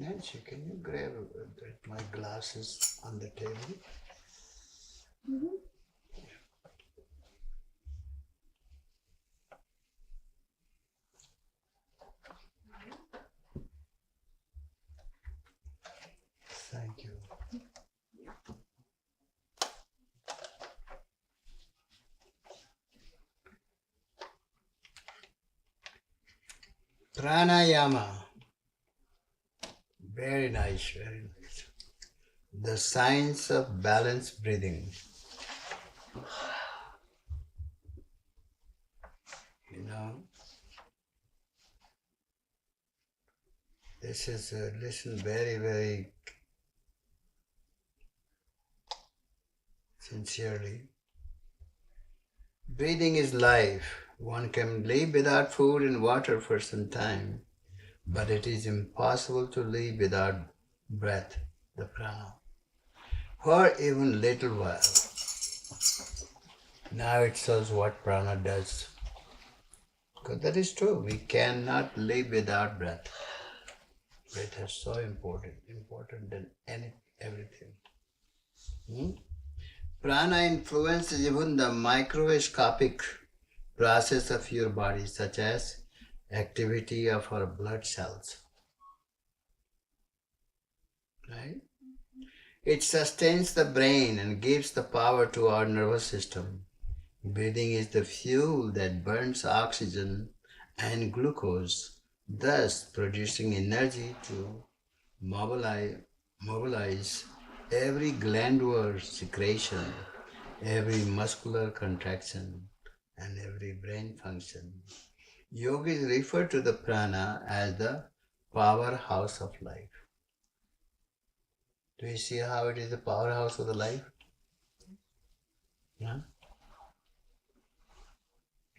Nancy, can you grab my glasses on the table? Mm-hmm. Thank you. Pranayama. Very nice, very nice. The science of balanced breathing. You know, this is, listen very, very sincerely. Breathing is life. One can live without food and water for some time, but it is impossible to live without breath, the prana, for even little while. Now it shows what prana does. Because that is true. We cannot live without breath. Breath is so important than everything. Prana influences even the microscopic process of your body, such as activity of our blood cells. Right? It sustains the brain and gives the power to our nervous system. Breathing is the fuel that burns oxygen and glucose, thus producing energy to mobilize every glandular secretion, every muscular contraction, and every brain function. Yogis refer to the prana as the powerhouse of life. Do you see how it is the powerhouse of the life? Yeah?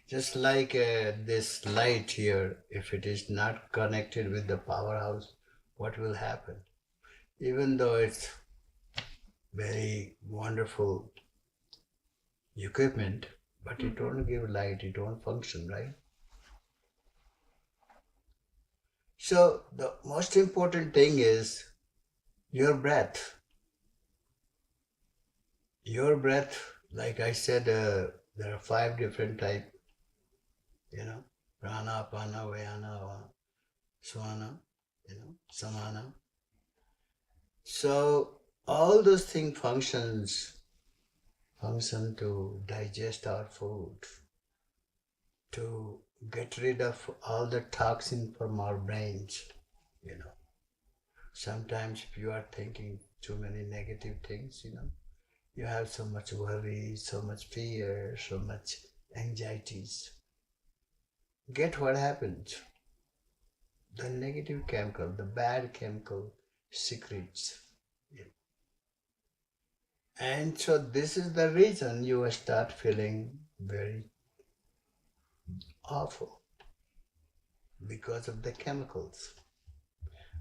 Just like this light here, if it is not connected with the powerhouse, what will happen? Even though it's very wonderful equipment, but it won't give light, it won't function, right? So the most important thing is your breath. Your breath, like I said, there are 5 different types, prana, apana, vayana, swana, samana. So all those things function to digest our food, to get rid of all the toxin from our brains, Sometimes if you are thinking too many negative things, you have so much worry, so much fear, so much anxieties. Get what happens? The negative chemical, the bad chemical secretes. And so this is the reason you start feeling very awful because of the chemicals.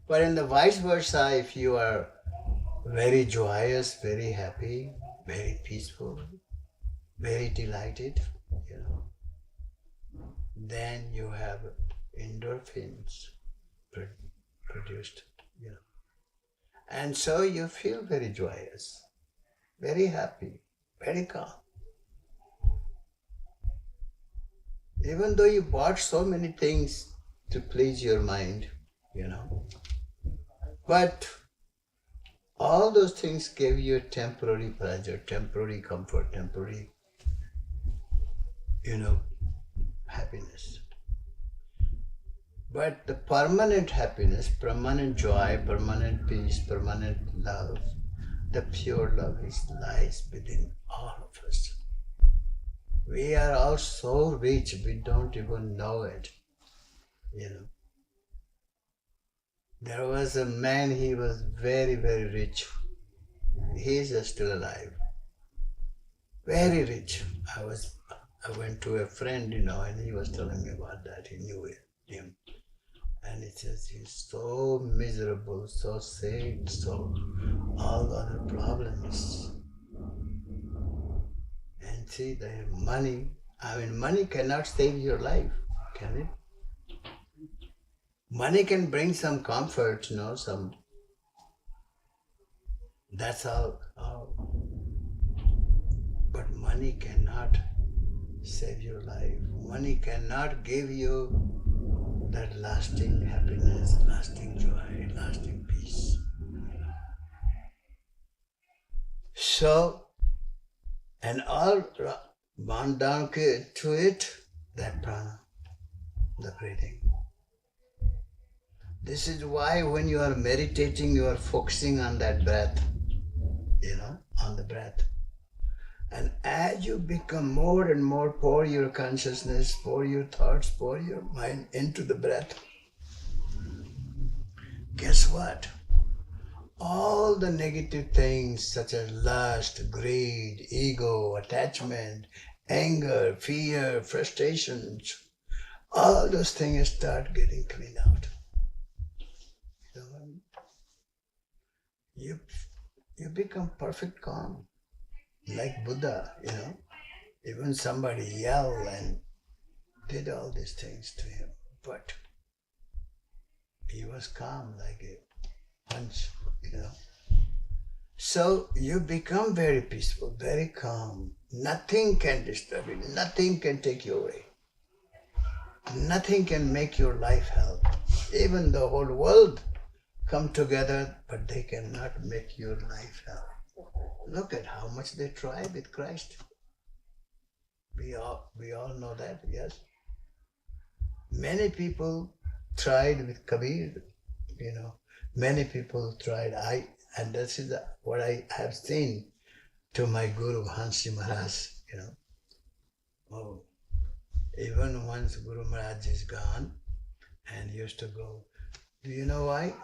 But in the vice versa, if you are very joyous, very happy, very peaceful, very delighted, then you have endorphins produced, And so you feel very joyous, very happy, very calm. Even though you bought so many things to please your mind, But all those things gave you temporary pleasure, temporary comfort, temporary, happiness. But the permanent happiness, permanent joy, permanent peace, permanent love, the pure love lies within all of us. We are all so rich, we don't even know it, There was a man, he was very, very rich. He is still alive. Very rich. I went to a friend, and he was telling me about that. He knew him. And he says he's so miserable, so sad, so all the other problems. And see, the money, money cannot save your life, can it? Money can bring some comfort, that's all. But money cannot save your life. Money cannot give you that lasting happiness, lasting joy, lasting peace. So, and all bound down to it, that prana, the breathing. This is why when you are meditating, you are focusing on that breath, on the breath. And as you become more and more, pour your consciousness, pour your thoughts, pour your mind into the breath, guess what? All the negative things such as lust, greed, ego, attachment, anger, fear, frustrations, all those things start getting cleaned out. You become perfect calm, like Buddha, Even somebody yelled and did all these things to him, but he was calm like a punch, So you become very peaceful, very calm. Nothing can disturb you. Nothing can take you away. Nothing can make your life hell. Even the whole world come together, but they cannot make your life hell. Look at how much they tried with Christ. We all know that, yes. Many people tried with Kabir, Many people tried. And this is what I have seen to my Guru Hansi Maharaj, Oh, even once Guru Maharaj is gone and used to go. Do you know why?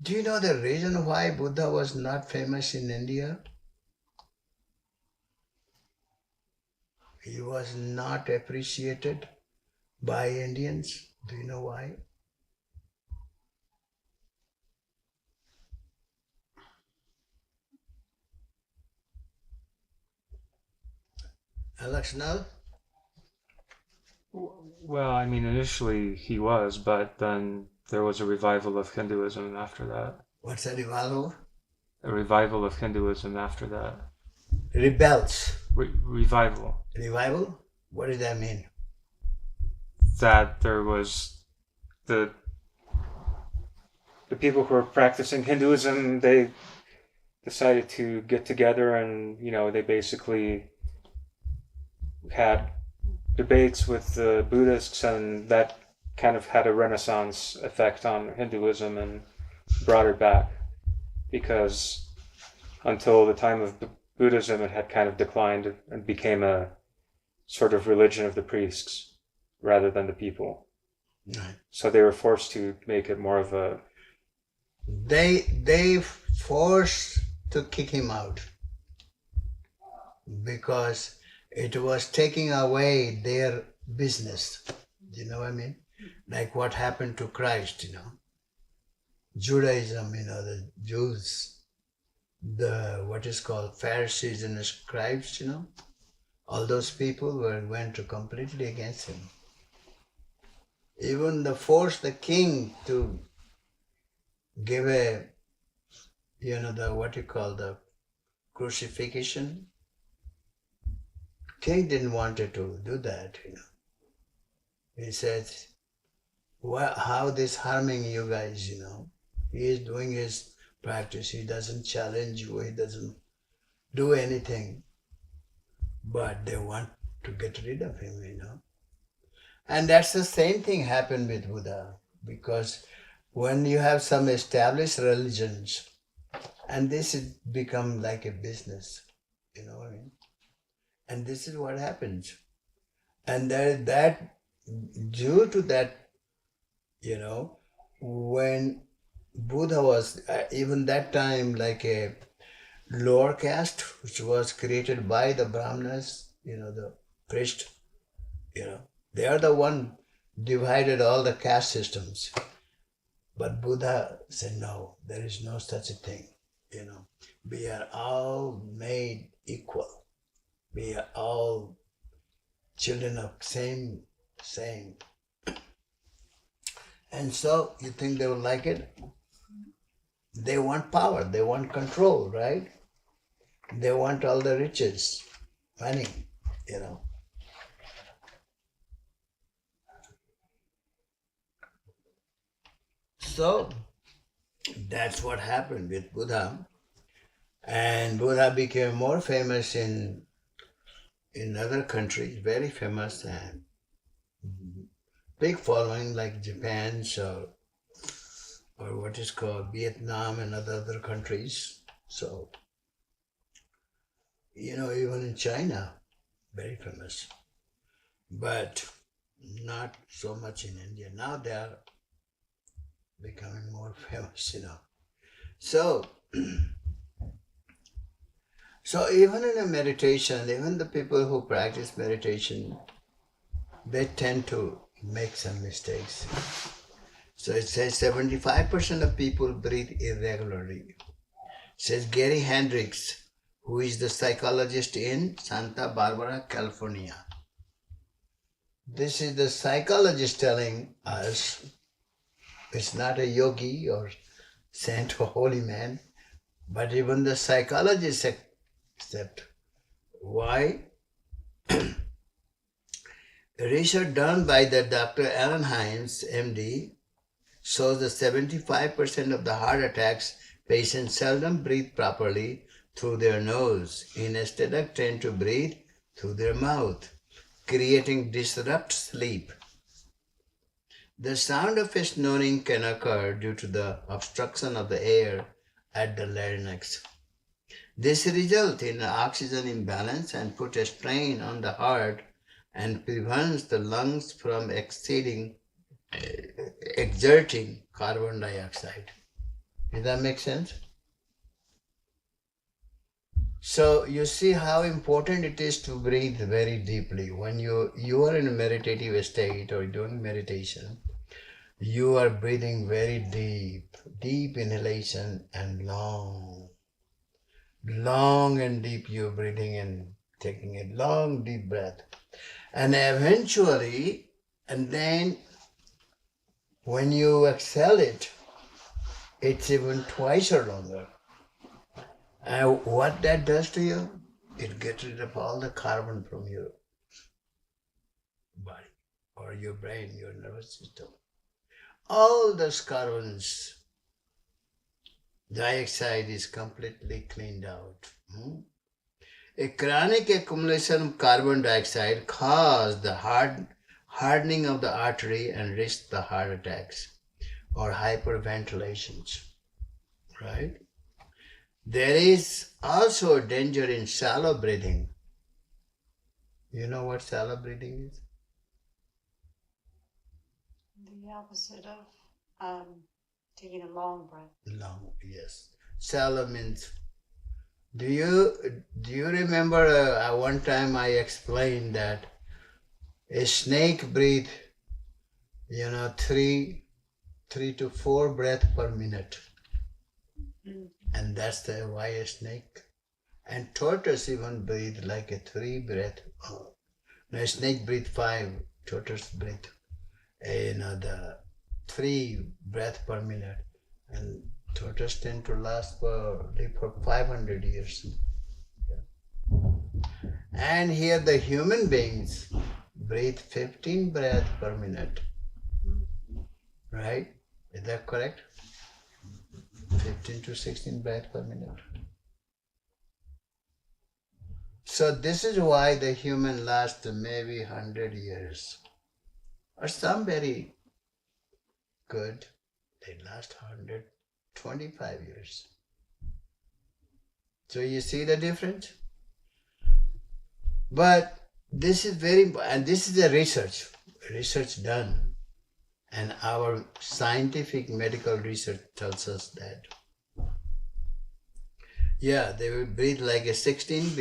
Do you know the reason why Buddha was not famous in India? He was not appreciated by Indians. Do you know why? Alex, no? Well, I mean, initially he was, but then there was a revival of Hinduism after that. What's a revival? A revival of Hinduism after that. Rebels. Revival. Revival? What does that mean? That there was the people who were practicing Hinduism, they decided to get together and, they basically had debates with the Buddhists, and that kind of had a renaissance effect on Hinduism and brought it back, because until the time of Buddhism it had kind of declined and became a sort of religion of the priests rather than the people. Right. So they were forced to make it more of a... They forced to kick him out because it was taking away their business. Do you know what I mean? Like what happened to Christ, Judaism, the Jews, the what is called Pharisees and the scribes, all those people went completely against him. Even they forced the king to give the the crucifixion. King didn't want to do that, He said, how this harming you guys, He is doing his practice. He doesn't challenge you. He doesn't do anything. But they want to get rid of him, And that's the same thing happened with Buddha. Because when you have some established religions, and this has become like a business, you know what I mean? And this is what happens. And that due to that, when Buddha was, even that time, like a lower caste, which was created by the Brahmanas, the priest, they are the one divided all the caste systems. But Buddha said, no, there is no such a thing, We are all made equal. We are all children of same. And so you think they will like it? They want power, they want control, right? They want all the riches, money, you know. So that's what happened with Buddha. And Buddha became more famous in other countries, very famous and big following like Japan or what is called Vietnam and other countries. So, even in China, very famous. But not so much in India. Now they are becoming more famous. So, so even in a meditation, even the people who practice meditation, they tend to make some mistakes. So it says 75% of people breathe irregularly. It says Gary Hendricks, who is the psychologist in Santa Barbara, California. This is the psychologist telling us, it's not a yogi or saint or holy man, but even the psychologists accept. Why? Research done by the Dr. Alan Hines, MD, shows that 75% of the heart attacks patients seldom breathe properly through their nose. Instead, tend to breathe through their mouth, creating disrupt sleep. The sound of a snoring can occur due to the obstruction of the air at the larynx. This results in an oxygen imbalance and puts a strain on the heart and prevents the lungs from exerting carbon dioxide. Does that make sense? So you see how important it is to breathe very deeply. When you are in a meditative state or doing meditation, you are breathing very deep inhalation and long and deep you're breathing and taking a long deep breath. And eventually, and then when you exhale it, it's even twice or longer. And what that does to you, it gets rid of all the carbon from your body or your brain, your nervous system. All those carbons dioxide is completely cleaned out. A chronic accumulation of carbon dioxide causes the hardening of the artery and risks the heart attacks or hyperventilations, right? There is also a danger in shallow breathing. You know what shallow breathing is? The opposite of taking a long breath. Long, yes. Shallow means. Do you remember one time I explained that a snake breathes, 3 to 4 breaths per minute, and that's why a snake. And tortoise even breathe like a 3 breath. No, a snake breathe 5, tortoise breathe, the 3 breaths per minute, and tortoise tend to live for 500 years. Yeah. And here the human beings breathe 15 breaths per minute. Right? Is that correct? 15 to 16 breaths per minute. So this is why the human lasts maybe 100 years. Or some very good, they last 125 years. So you see the difference? But this is very important, and this is a research done, and our scientific medical research tells us that. Yeah, they will breathe like a 16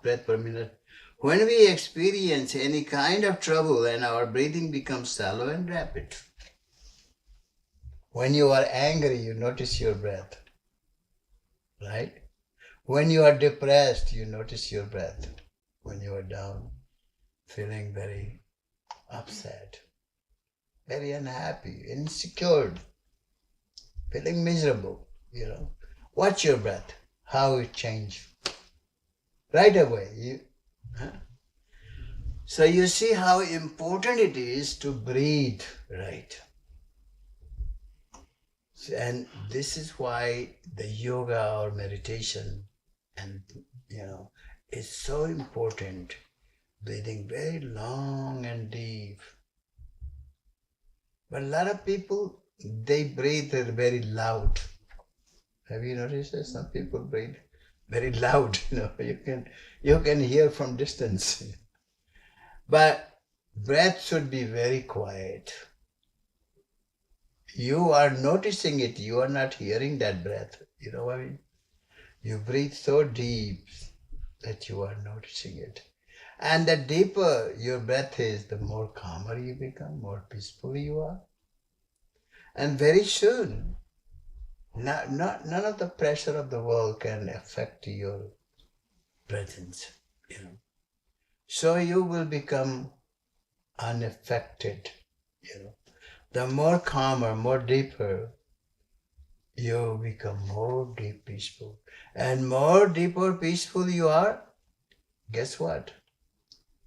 breath per minute. When we experience any kind of trouble and our breathing becomes shallow and rapid. When you are angry, you notice your breath, right? When you are depressed, you notice your breath. When you are down, feeling very upset. very unhappy, insecure, feeling miserable, Watch your breath, how it changes. Right away. Huh? So you see how important it is to breathe right. And this is why the yoga or meditation and is so important. Breathing very long and deep. But a lot of people, they breathe very loud. Have you noticed that some people breathe very loud? You can hear from distance. But breath should be very quiet. You are noticing it. You are not hearing that breath. You know what I mean? You breathe so deep that you are noticing it. And the deeper your breath is, the more calmer you become, more peaceful you are. And very soon, none of the pressure of the world can affect your presence. So you will become unaffected. The more calmer, more deeper, you become more deep peaceful. And more deeper peaceful you are, guess what?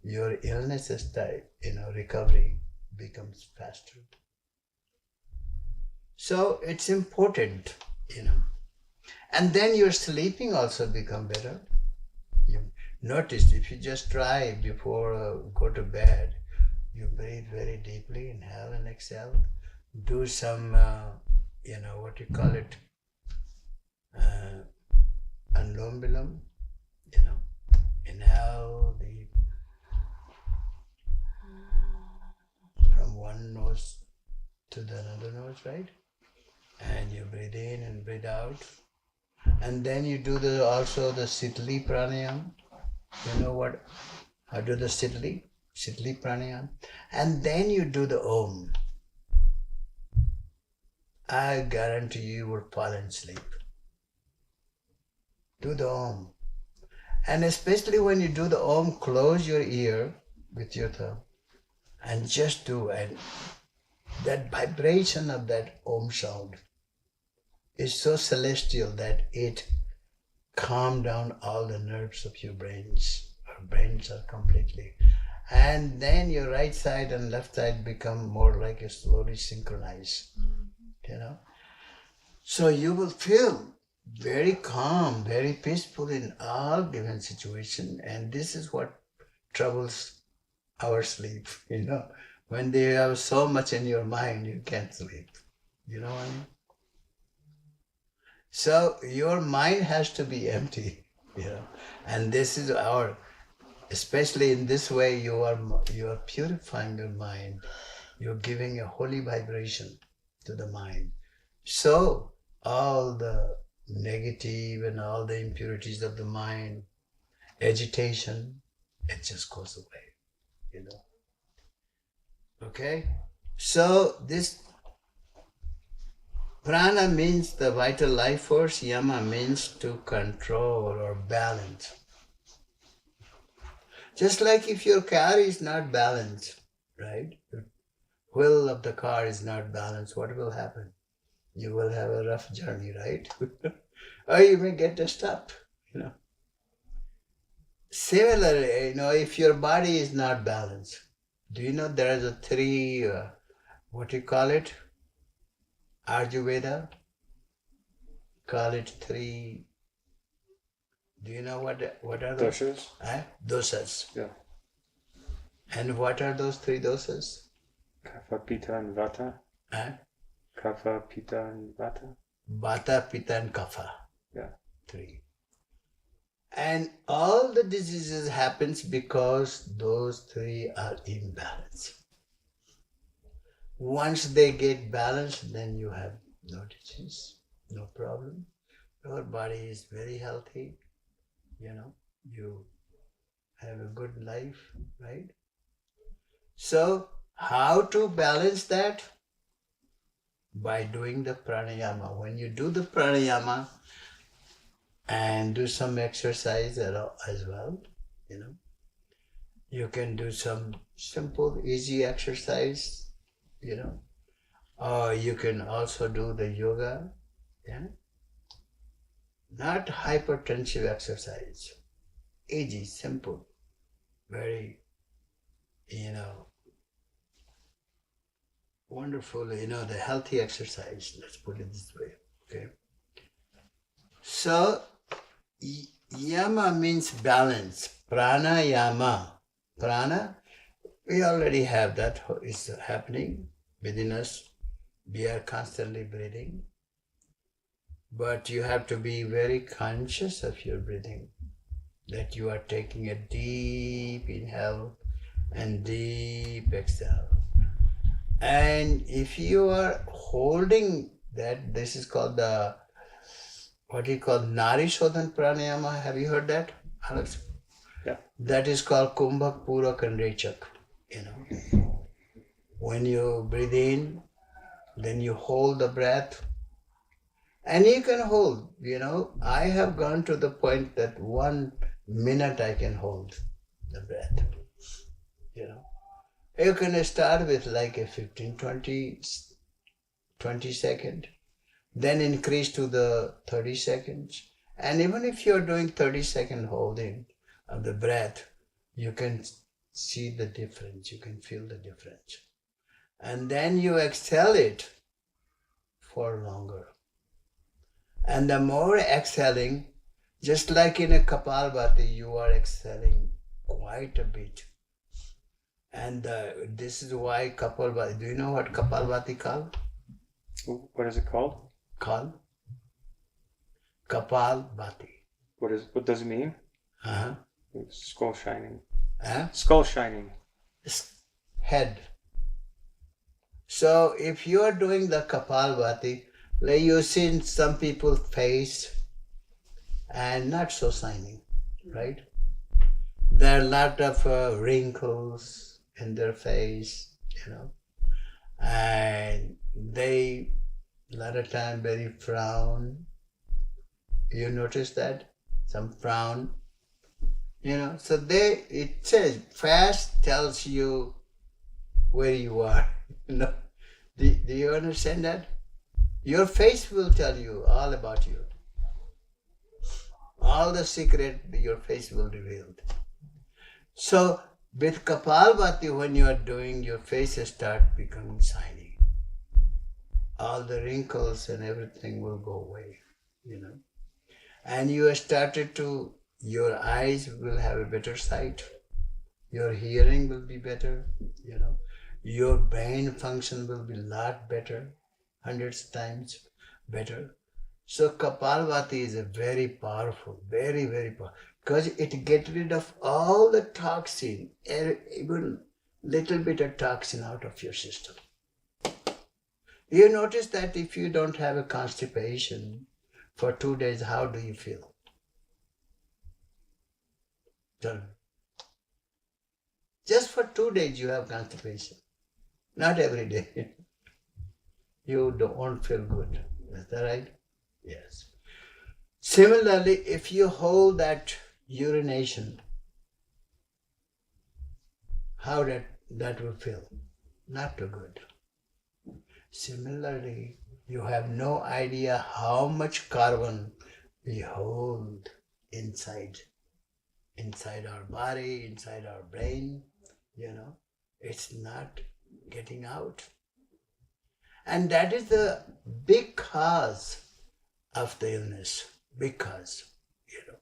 Your illnesses type, recovery becomes faster. So it's important, And then your sleeping also become better. You notice if you just try before go to bed, you breathe very deeply, inhale and exhale. Do some, what you call it, anulom vilom, inhale deep from one nose to the another nose, right? And you breathe in and breathe out. And then you do also the Sitli pranayam. You know what? I do the Sitli pranayam. And then you do the Om. I guarantee you will fall asleep. Do the Om. And especially when you do the Om, close your ear with your thumb and just do it. That vibration of that Om sound is so celestial that it calms down all the nerves of your brains. Our brains are completely. And then your right side and left side become more like a slowly synchronized. So you will feel very calm, very peaceful in all given situation. And this is what troubles our sleep, When they have so much in your mind, you can't sleep. You know what I mean? So your mind has to be empty, And this is especially in this way, you are purifying your mind. You're giving a holy vibration to the mind. So all the negative and all the impurities of the mind, agitation, it just goes away, Okay? So this prana means the vital life force, yama means to control or balance. Just like if your car is not balanced, right? The wheel of the car is not balanced, what will happen? You will have a rough journey, right? Or you may get stuck, Similarly, if your body is not balanced, do you know there are three, what do you call it? Ayurveda? Call it three. Do you know what are those? Doshas? Dosas. Yeah. And what are those three dosas? Kapha, Pitta, and Vata. Kapha, Pitta, and Vata. Vata, Pitta, and Kapha. Yeah. Three. And all the diseases happens because those three are imbalanced. Once they get balanced, then you have no disease, no problem. Your body is very healthy, you have a good life, right? So, how to balance that? By doing the pranayama. When you do the pranayama and do some exercise as well, you can do some simple, easy exercise, you know. Or you can also do the yoga, yeah. Not hypertensive exercise. Easy, simple, very, you know, wonderful, you know, the healthy exercise, let's put it this way, okay. So, yama means balance. Prana yama. Prana, we already have that, is happening within us. We are constantly breathing. But you have to be very conscious of your breathing, that you are taking a deep inhale and deep exhale. And if you are holding that, this is called the, what you call Nari Shodhan Pranayama. Have you heard that, Alex? Yeah. That is called Kumbhak Purak and Rechak. You know, when you breathe in, then you hold the breath. And you can hold, you know, I have gone to the point that 1 minute I can hold the breath, you know. You can start with like a 15, 20 second, then increase to the 30 seconds. And even if you're doing 30-second holding of the breath, you can see the difference, you can feel the difference. And then you exhale it for longer. And the more exhaling, just like in a Kapalbhati, you are exhaling quite a bit. And this is why Kapalbhati, do you know what Kapalbhati called? What is it called? Called? Kapalbhati. What does it mean? Uh-huh. Skull shining. Huh? Skull shining. Head. So if you are doing the Kapalbhati, like you see some people's face and not so shining, right? There are a lot of wrinkles in their face, you know, and they a lot of time very frown. You notice that? Some frown, you know. So it says fast tells you where you are, you know. Do you understand that? Your face will tell you all about you. All the secret your face will reveal. So with Kapalbhati, when you are doing, your face start becoming shiny. All the wrinkles and everything will go away, you know. And you started to, your eyes will have a better sight. Your hearing will be better, you know. Your brain function will be a lot better, hundreds of times better. So Kapalbhati is a very powerful, very, very powerful, because it gets rid of all the toxin, even little bit of toxin out of your system. You notice that if you don't have a constipation for 2 days, how do you feel? Tell me. Just for 2 days you have constipation. Not every day. You don't feel good. Is that right? Yes. Similarly, if you hold that urination, how that will feel? Not too good. Similarly, you have no idea how much carbon we hold inside our body, inside our brain, you know. It's not getting out. And that is the big cause of the illness, because, you know.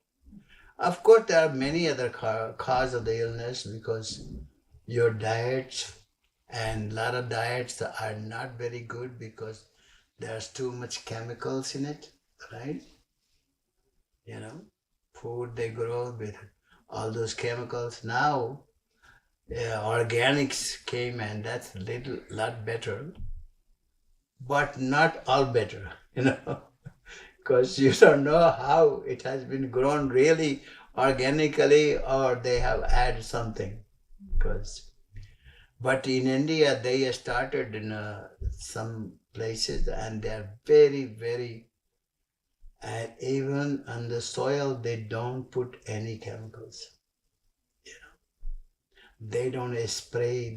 Of course, there are many other causes of the illness, because your diets, and a lot of diets are not very good because there's too much chemicals in it, right? You know, food they grow with all those chemicals. Now, organics came, and that's a lot better, but not all better, you know. Because you don't know how it has been grown really organically, or they have added something. But in India, they started in some places, and they are very, very, and even on the soil, they don't put any chemicals. You know, they don't spray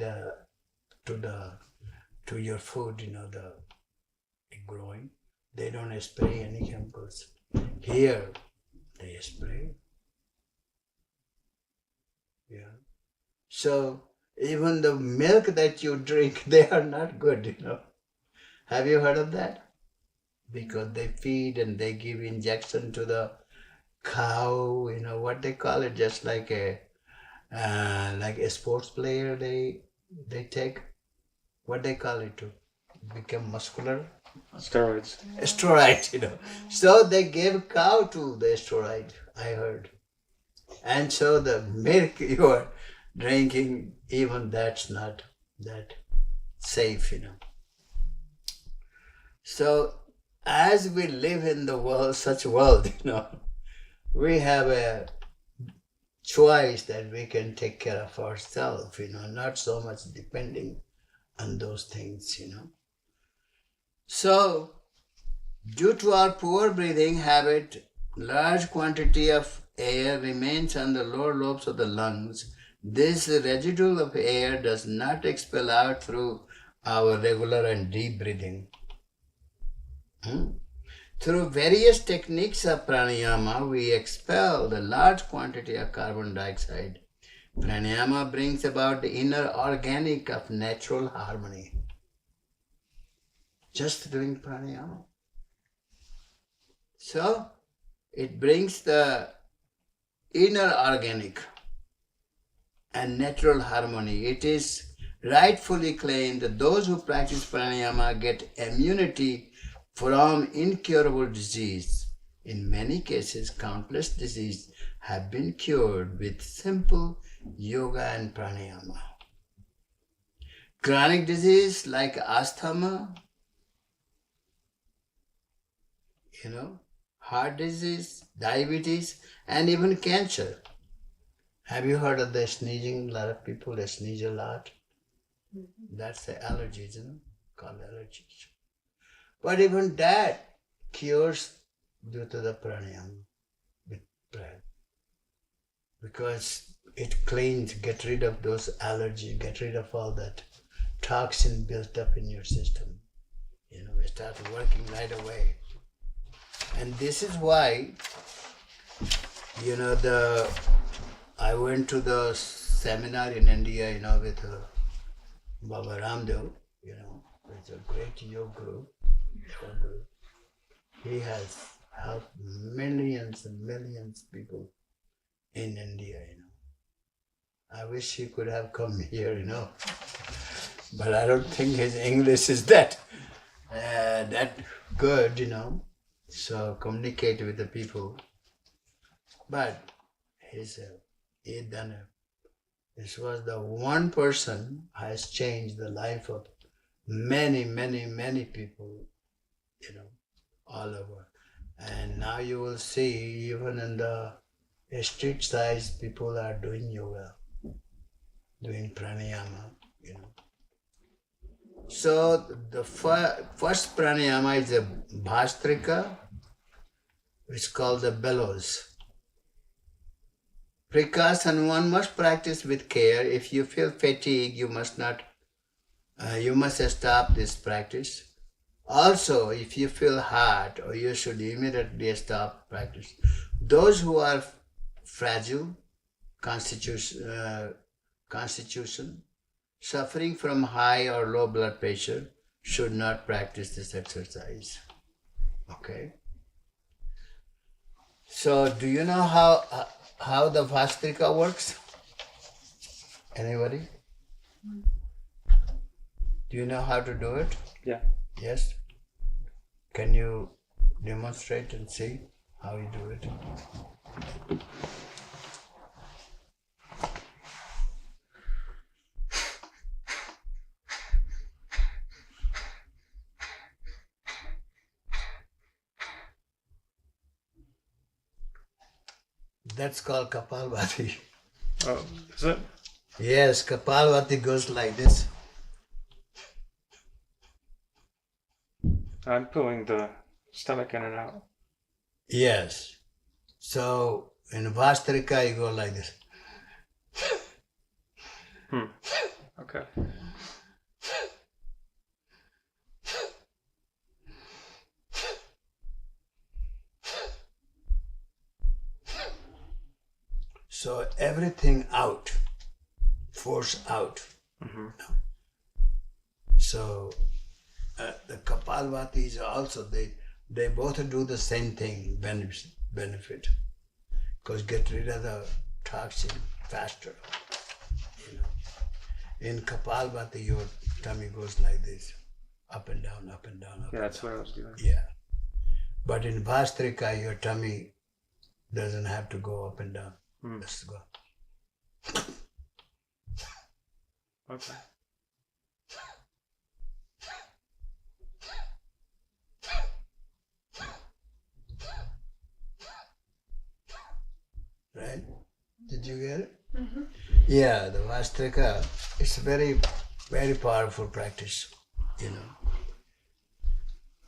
to to your food, the growing. They don't spray any chemicals. Here, they spray. Yeah. So even the milk that you drink, they are not good, Have you heard of that? Because they feed and they give injection to the cow, what they call it, just like a sports player, they take what they call it to become muscular. Steroids. Steroid. So they gave cow to the steroid, I heard. And so the milk you are drinking, even that's not that safe, So as we live in the world, such world, we have a choice that we can take care of ourselves, not so much depending on those things, So, due to our poor breathing habit, large quantity of air remains on the lower lobes of the lungs. This residue of air does not expel out through our regular and deep breathing. Through various techniques of pranayama, we expel the large quantity of carbon dioxide. Pranayama brings about the inner organic of natural harmony. Just doing pranayama. So, it brings the inner organic and natural harmony. It is rightfully claimed that those who practice pranayama get immunity from incurable disease. In many cases, countless diseases have been cured with simple yoga and pranayama. Chronic disease like asthma, heart disease, diabetes, and even cancer. Have you heard of the sneezing? A lot of people, they sneeze a lot. That's the allergies, called allergies. But even that cures due to the pranayama with prayer. Because it cleans, get rid of those allergies, get rid of all that toxin built up in your system. It starts working right away. And this is why, I went to the seminar in India, with Baba Ramdev, it's a great yoga guru. He has helped millions and millions of people in India, I wish he could have come here, but I don't think his English is that good, so communicate with the people. But he done it. This was the one person has changed the life of many, many, many people, all over. And now you will see even in the street size, people are doing yoga, doing pranayama, So the first pranayama is a bhastrika, which is called the bellows. Precaution, one must practice with care. If you feel fatigue, you must stop this practice. Also, if you feel hot, or you should immediately stop practice. Those who are fragile constitution, suffering from high or low blood pressure, should not practice this exercise. Okay? So, do you know how the Vastrika works? Anybody? Do you know how to do it? Yeah. Yes? Can you demonstrate and see how you do it? That's called Kapalbhati. Oh, is it? Yes, Kapalbhati goes like this. I'm pulling the stomach in and out. Yes. So in Vastrika, you go like this. Okay. So everything out, force out. Mm-hmm. So the Kapalvatis also, they both do the same thing, benefit, because get rid of the toxin faster. You know, in Kapalvati, your tummy goes like this, up and down, up and down, up Yeah, and that's down. what I was doing. Yeah, but in Bhastrika, your tummy doesn't have to go up and down. Let's go. Okay. Right? Did you get it? Yeah, the Vastrika, it's very, very powerful practice, you know.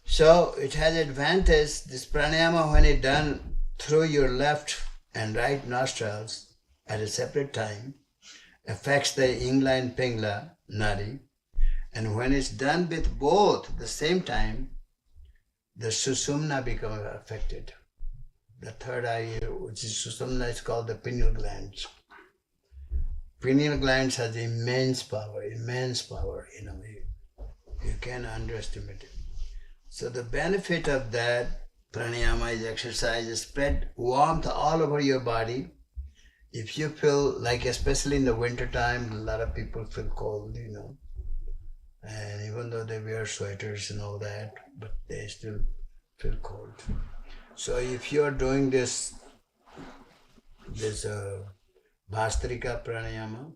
So it has advantage, this pranayama when it done through your left and right nostrils at a separate time, affects the Ingla and Pingla nadi, and when it's done with both at the same time, the Susumna becomes affected. The third eye, which is Susumna, is called the pineal glands. Pineal glands has immense power, you know, you can't underestimate it. So the benefit of that pranayama is exercise, spread warmth all over your body. If you feel like, especially in the winter time, a lot of people feel cold, you know, and even though they wear sweaters and all that, but they still feel cold. So if you are doing this Bhastrika pranayama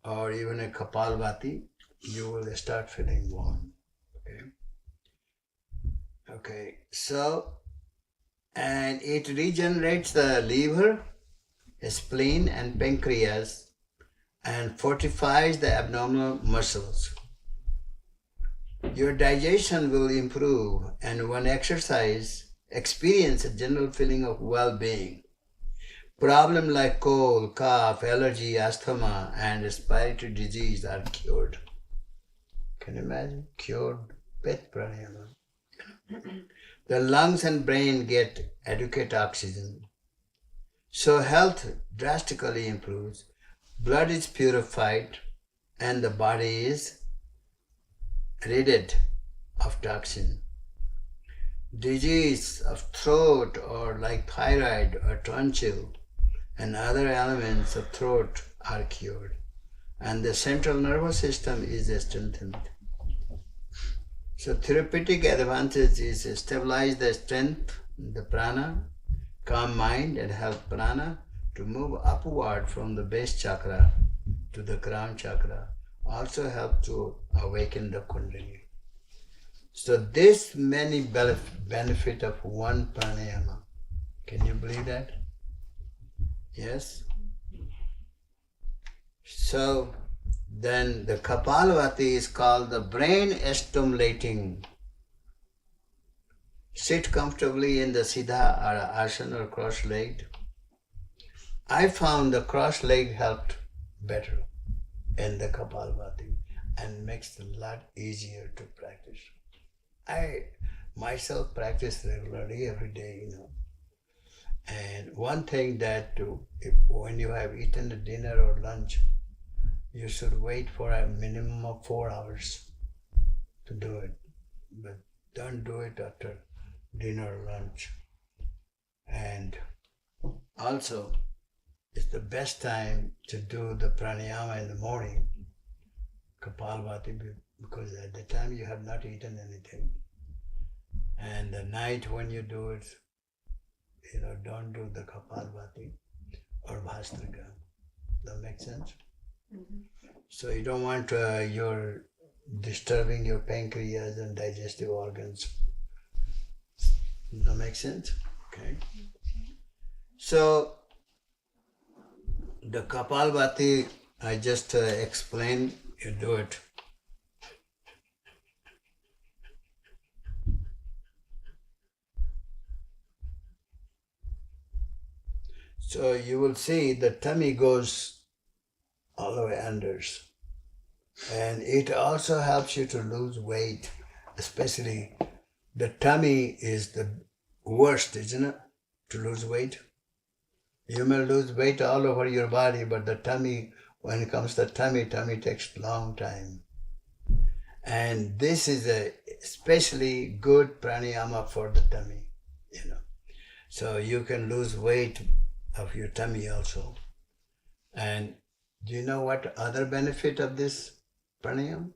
or even a Kapalbhati, you will start feeling warm. Okay, so, and it regenerates the liver, spleen and pancreas and fortifies the abdominal muscles. Your digestion will improve, and when exercise, experience a general feeling of well-being. Problems like cold, cough, allergy, asthma, and respiratory disease are cured. Can you imagine? Cured with pranayama. The lungs and brain get adequate oxygen. So health drastically improves, blood is purified, and the body is ridded of toxin. Disease of throat or like thyroid or tonsil and other elements of throat are cured, and the central nervous system is strengthened. So therapeutic advantage is stabilize the strength, the prana, calm mind, and help prana to move upward from the base chakra to the crown chakra. Also help to awaken the kundalini. So this many benefit of one pranayama. Can you believe that? Yes? So then the Kapalvati is called the brain stimulating. Sit comfortably in the Siddha or Asana or cross-legged. I found the cross-legged helped better in the Kapalbhati and makes it a lot easier to practice. I myself practice regularly every day, you know. And one thing that when you have eaten the dinner or lunch, you should wait for a minimum of 4 hours to do it. But don't do it after dinner or lunch. And also, it's the best time to do the pranayama in the morning, Kapalbhati, because at the time you have not eaten anything. And the night when you do it, you know, don't do the Kapalbhati or Bhastrika. That makes sense? Mm-hmm. So you don't want you're disturbing your pancreas and digestive organs. That makes sense? Okay. So the Kapalbhati, I just explained, you do it. So you will see the tummy goes all the way under. And it also helps you to lose weight, especially the tummy is the worst, isn't it, to lose weight? You may lose weight all over your body, but the tummy, when it comes to tummy takes a long time. And this is a especially good pranayama for the tummy, you know. So you can lose weight of your tummy also. And do you know what other benefit of this pranayama?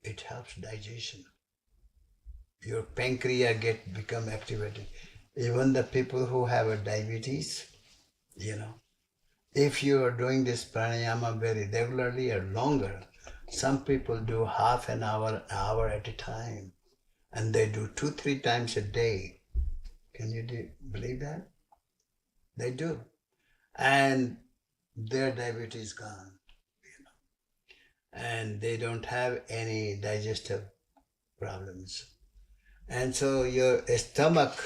It helps digestion. Your pancreas become activated. Even the people who have a diabetes, you know, if you are doing this pranayama very regularly or longer, some people do half an hour at a time, and they do 2-3 times a day. Can you believe that? They do, and their diabetes gone, and they don't have any digestive problems. And so your stomach,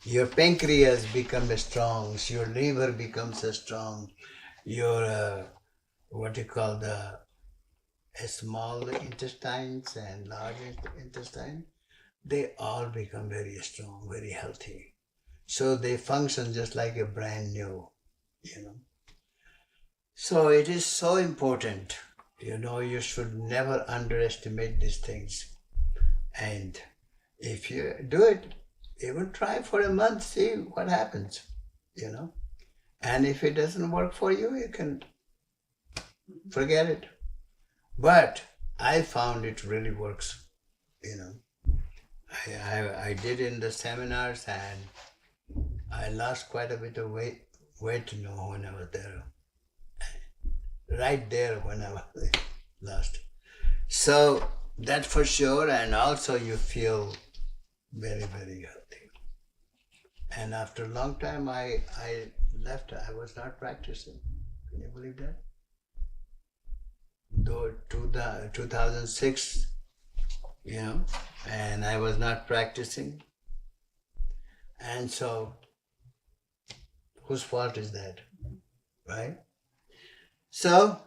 your pancreas becomes strong, your liver becomes strong, your what you call the small intestines and large intestine, they all become very strong, very healthy. So they function just like a brand new, you know. So it is so important, you know, you should never underestimate these things. And if you do it, even try for a month, see what happens, you know. And if it doesn't work for you, you can forget it. But I found it really works, you know. I did in the seminars, and I lost quite a bit of weight, you know, when I was there. Right there when I was lost. So that for sure, and also you feel very, very healthy. And after a long time, I left. I was not practicing. Can you believe that? Though 2006, you know, and I was not practicing. And so, whose fault is that, right? So,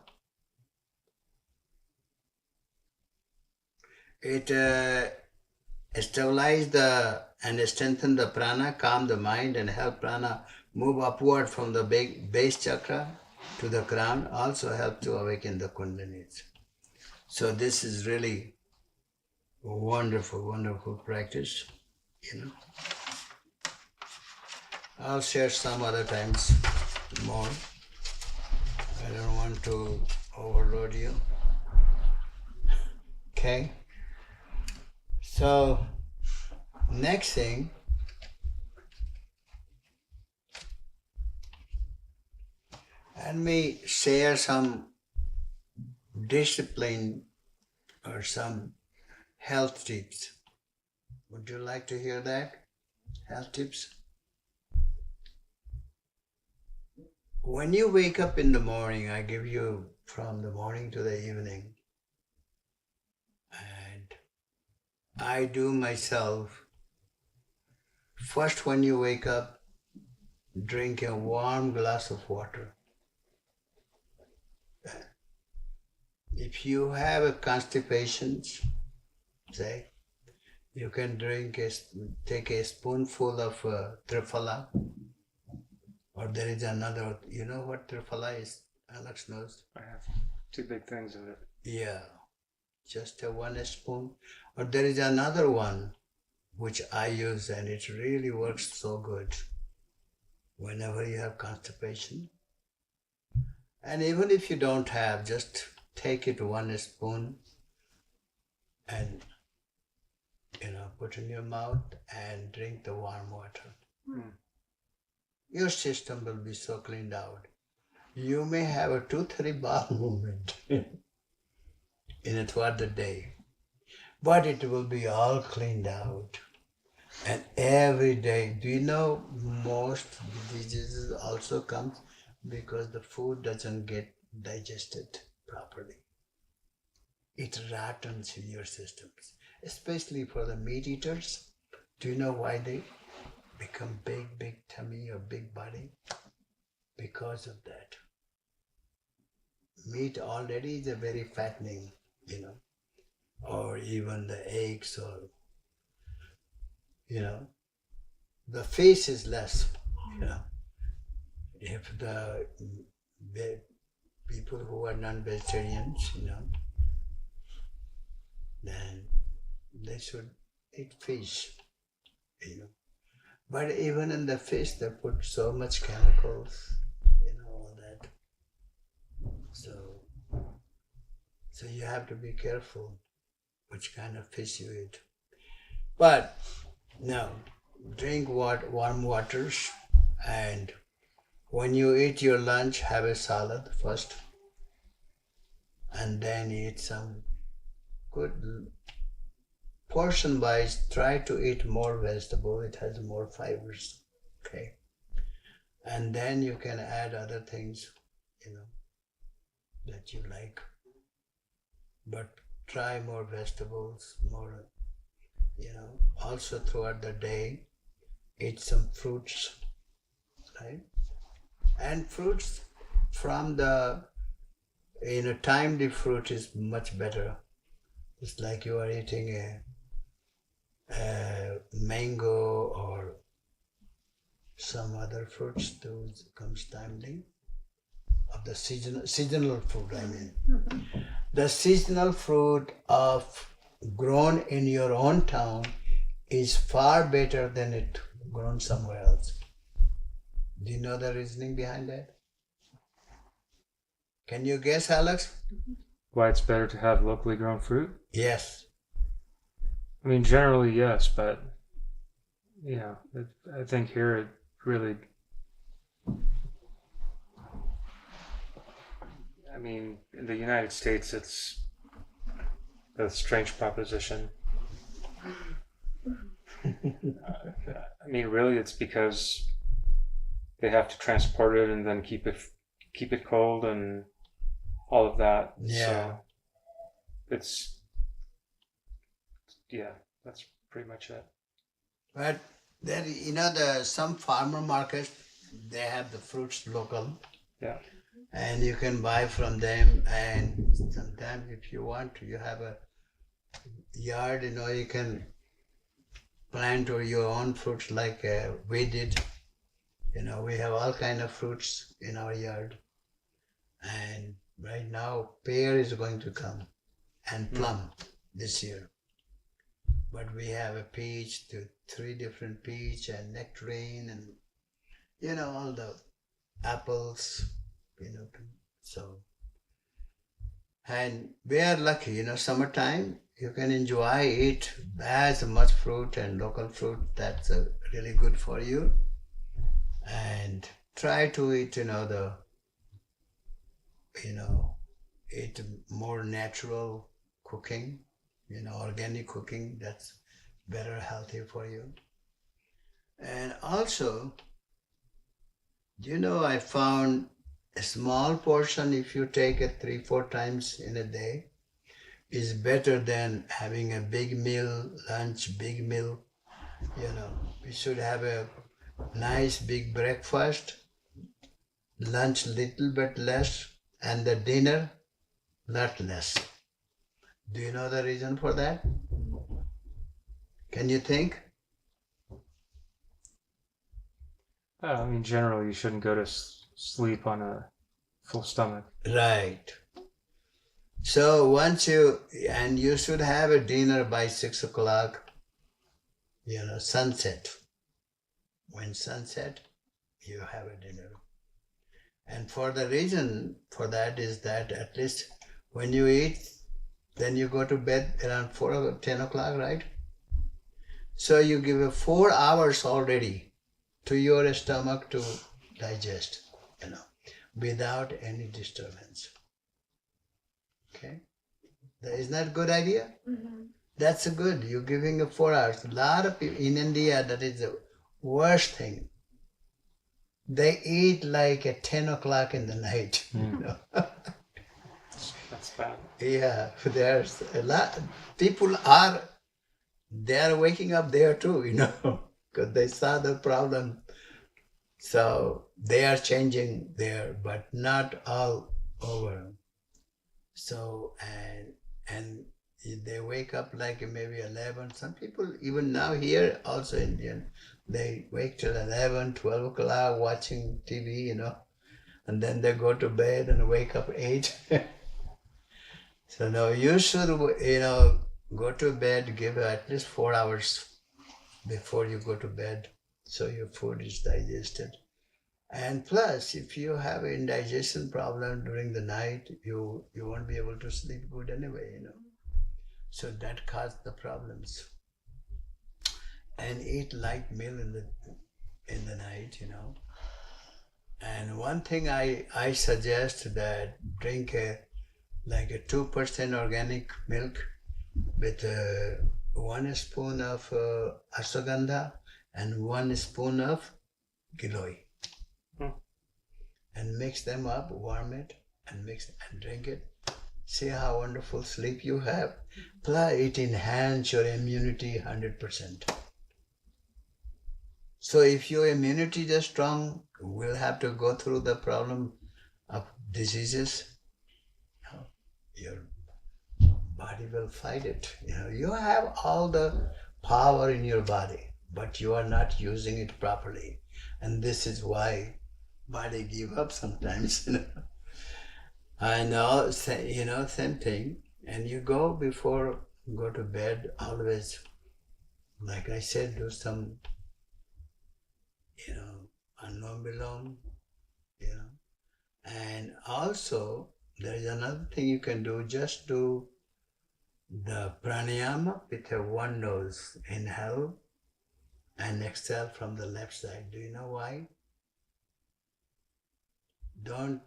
it stabilize and strengthen the prana, calm the mind, and help prana move upward from the base chakra to the crown. Also help to awaken the kundalinis. So this is really wonderful, wonderful practice. You know, I'll share some other times more. I don't want to overload you. Okay. So next thing, let me share some discipline or some health tips. Would you like to hear that? Health tips? When you wake up in the morning, I give you from the morning to the evening. And I do myself. First, when you wake up, drink a warm glass of water. If you have a constipation, say, you can take a spoonful of triphala, or there is another, you know what triphala is? Alex knows. I have 2 big things of it. Yeah, just a 1 spoon. Or there is another one which I use, and it really works so good whenever you have constipation. And even if you don't have, just take it 1 spoon and, you know, put in your mouth and drink the warm water. Your system will be so cleaned out. You may have a 2-3 bowel movement in it throughout the day, but it will be all cleaned out. And every day, do you know most diseases also comes because the food doesn't get digested properly. It rottens in your systems, especially for the meat eaters. Do you know why they become big tummy or big body? Because of that. Meat already is a very fattening, you know, or even the eggs, or you know, the fish is less, you know. If the people who are non-vegetarians, you know, then they should eat fish, you know. But even in the fish, they put so much chemicals, you know, all that. So you have to be careful which kind of fish you eat. But no, drink warm waters, and when you eat your lunch, have a salad first, and then eat some good portion wise. Try to eat more vegetable. It has more fibers. Okay, and then you can add other things, you know, that you like. But try more vegetables, more, you know. Also throughout the day, eat some fruits, right? And fruits from the, you know, timely fruit is much better. It's like you are eating a mango or some other fruits. Those comes timely of the seasonal fruit. I mean, the seasonal fruit of grown in your own town is far better than it grown somewhere else. Do you know the reasoning behind that? Can you guess, Alex? Why it's better to have locally grown fruit? Yes. I mean, generally, yes, but yeah, I think here it really. I mean, in the United States, it's a strange proposition. I mean, really, it's because they have to transport it and then keep it cold and all of that. Yeah. So it's, yeah, that's pretty much it. But then, you know, some farmer markets, they have the fruits local. Yeah. And you can buy from them, and sometimes if you want to, you have a yard, you know, you can plant your own fruits like we did. You know, we have all kind of fruits in our yard. And right now, pear is going to come and plum this year. But we have a peach, 3 different peach and nectarine, and, you know, all the apples, you know, so. And we are lucky, you know, summertime, you can eat as much fruit and local fruit. That's really good for you. And try to eat, eat more natural cooking, you know, organic cooking. That's better, healthy for you. And also, you know, I found a small portion, if you take it 3-4 times in a day, is better than having a big meal, lunch, big meal. You know, we should have a nice big breakfast, lunch little bit less, and the dinner lot less. Do you know the reason for that? Can you think? I mean, generally, you shouldn't go to sleep on a full stomach. Right. So you should have a dinner by 6 o'clock, you know, sunset. When sunset, you have a dinner. And for the reason for that is that at least when you eat, then you go to bed around 4 or 10 o'clock, right? So you give 4 hours already to your stomach to digest, you know, without any disturbance. Okay? Isn't that a good idea? Mm-hmm. That's a good. You're giving 4 hours. A lot of people in India, that is the worst thing. They eat like at 10 o'clock in the night. You know? That's bad. Yeah, there's a lot. People they are waking up there too, you know, because they saw the problem. So they are changing there, but not all over. So, and They wake up like maybe 11. Some people, even now here, also Indian, they wake till 11, 12 o'clock watching TV, and then they go to bed and wake up 8. So no, you should, go to bed, give at least 4 hours before you go to bed so your food is digested. And plus, if you have an indigestion problem during the night, you won't be able to sleep good anyway, So that caused the problems. And eat light meal in the night, And one thing I suggest that drink like a 2% organic milk with 1 spoon of ashwagandha and 1 spoon of giloi. And mix them up, warm it, and mix and drink it. See how wonderful sleep you have. Plus, it enhances your immunity 100%. So if your immunity is strong, we'll have to go through the problem of diseases. Your body will fight it. You have all the power in your body, but you are not using it properly. And this is why body give up sometimes. And same thing. And you go to bed, always, like I said, do some, anulom-vilom, And also, there is another thing you can do. Just do the pranayama with a one nose. Inhale and exhale from the left side. Do you know why? Don't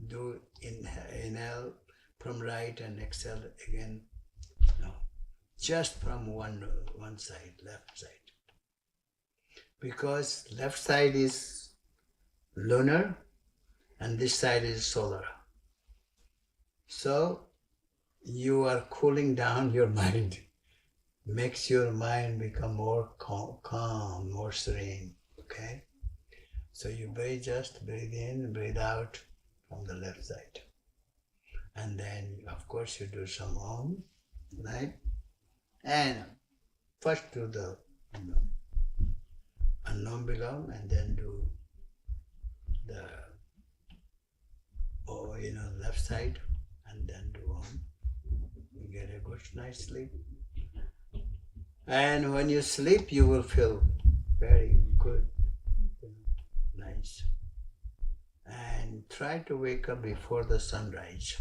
do inhale from right and exhale again. No, just from one side, left side. Because left side is lunar and this side is solar. So you are cooling down your mind, makes your mind become more calm, more serene. Okay? So you just breathe in, breathe out from the left side. And then, of course, you do some Om, right? And first do the anulom-vilom and then do the left side and then do Om. You get a good night's sleep. And when you sleep, you will feel very good. Nice. And try to wake up before the sunrise.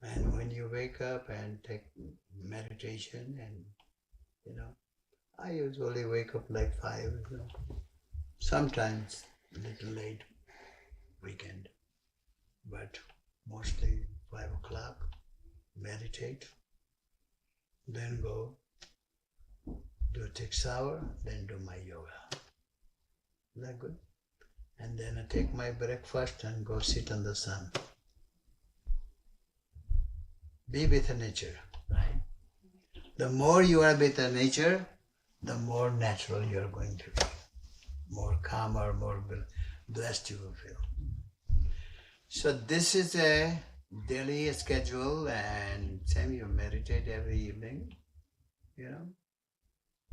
And when you wake up and take meditation and, I usually wake up like 5, sometimes a little late weekend, but mostly 5 o'clock, meditate, then go do a thick shower, then do my yoga. Isn't that good? And then I take my breakfast and go sit in the sun. Be with the nature, right? The more you are with the nature, the more natural you are going to be. More calmer, more blessed you will feel. So this is a daily schedule, and same, you meditate every evening,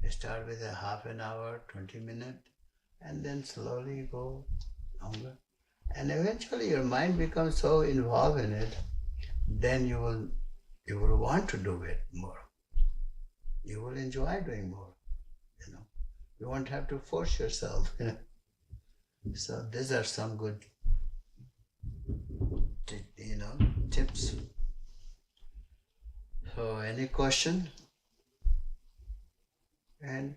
Start with a half an hour, 20 minutes, and then slowly go longer. And eventually your mind becomes so involved in it, then you will want to do it more. You will enjoy doing more, You won't have to force yourself, So these are some good, tips. So any question? And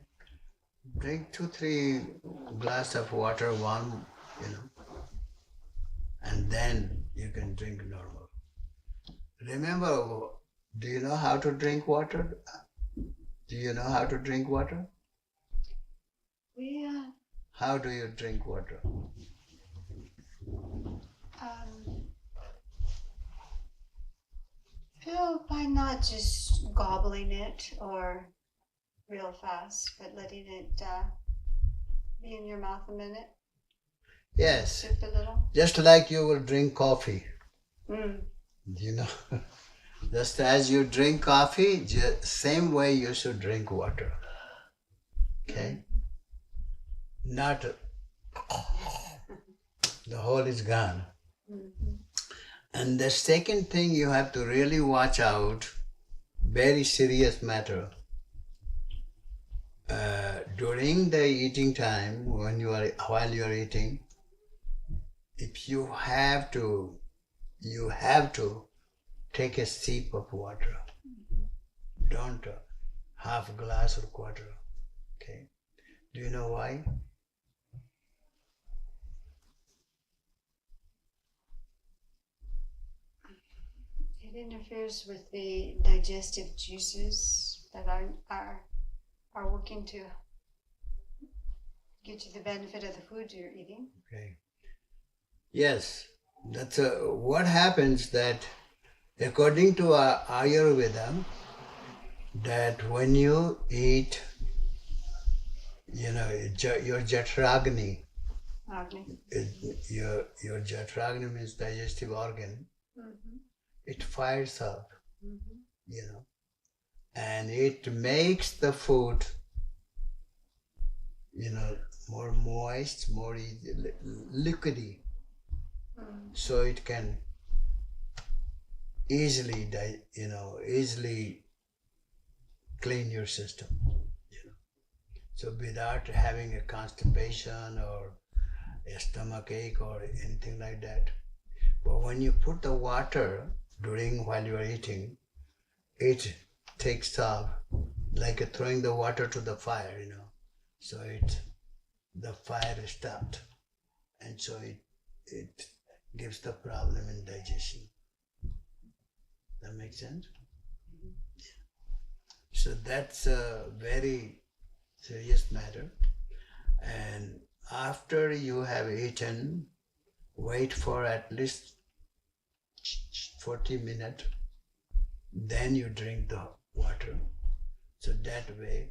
drink 2-3 glass of water, warm, and then you can drink normal. Remember, do you know how to drink water? Do you know how to drink water? How do you drink water? By not just gobbling it or real fast, but letting it be in your mouth a minute. Yes. Sip a little. Just like you will drink coffee. You know, just as you drink coffee, same way you should drink water. Okay? Not the whole is gone. Mm-hmm. And the second thing you have to really watch out, very serious matter. During the eating time, while you are eating, if you have to take a sip of water. Don't half a glass or quarter. Okay. Do you know why? It interferes with the digestive juices that are working to get you the benefit of the food you're eating. Okay. Yes, that's what happens that according to Ayurveda, that when you eat, your jatragni, Agni. your jatragni means digestive organ, Mm-hmm. it fires up, Mm-hmm. and it makes the food, more moist, more liquidy, so it can easily clean your system. So without having a constipation or a stomach ache or anything like that. But when you put the water while you are eating, it takes off like throwing the water to the fire, So the fire is stopped, and so it gives the problem in digestion. That makes sense? So that's a very serious matter. And after you have eaten, wait for at least 40 minutes, then you drink the water. So that way,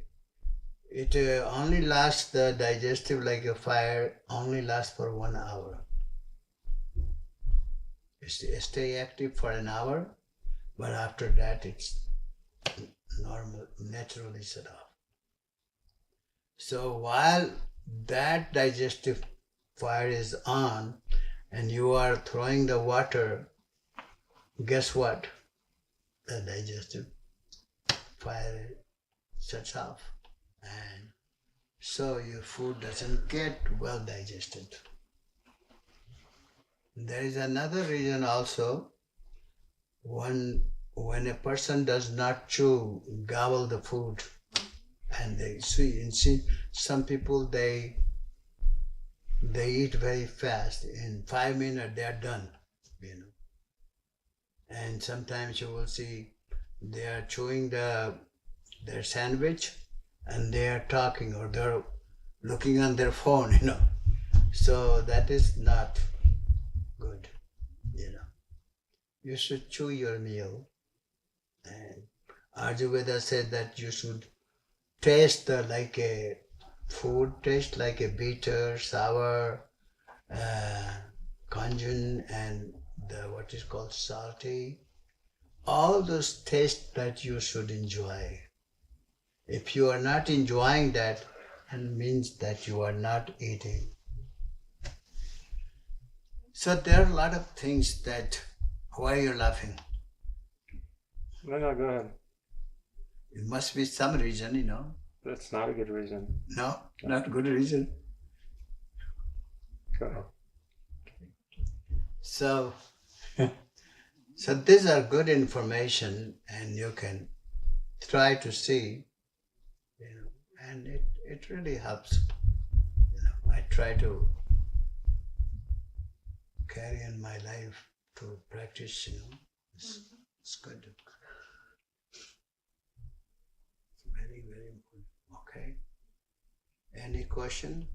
it only lasts, the digestive like a fire, only lasts for 1 hour. Stay active for an hour, but after that it's naturally shut off. So while that digestive fire is on and you are throwing the water, guess what? The digestive fire shuts off, and so your food doesn't get well digested. There is another reason also. When a person does not gobble the food, and they see some people, they eat very fast. In 5 minutes they are done, And sometimes you will see they are chewing their sandwich and they are talking, or they're looking on their phone, So that is not good, You should chew your meal. And Ayurveda said that you should taste like a food, taste like a bitter, sour, pungent, and what is called salty. All those tastes that you should enjoy. If you are not enjoying that, it means that you are not eating. So there are a lot of things that. Why are you laughing? No, go ahead. It must be some reason, That's not a good reason. No, not a good reason. Go ahead. So these are good information, and you can try to see, and it really helps. I try to carry in my life to practice, It's good. It's very, very important. Okay. Any question?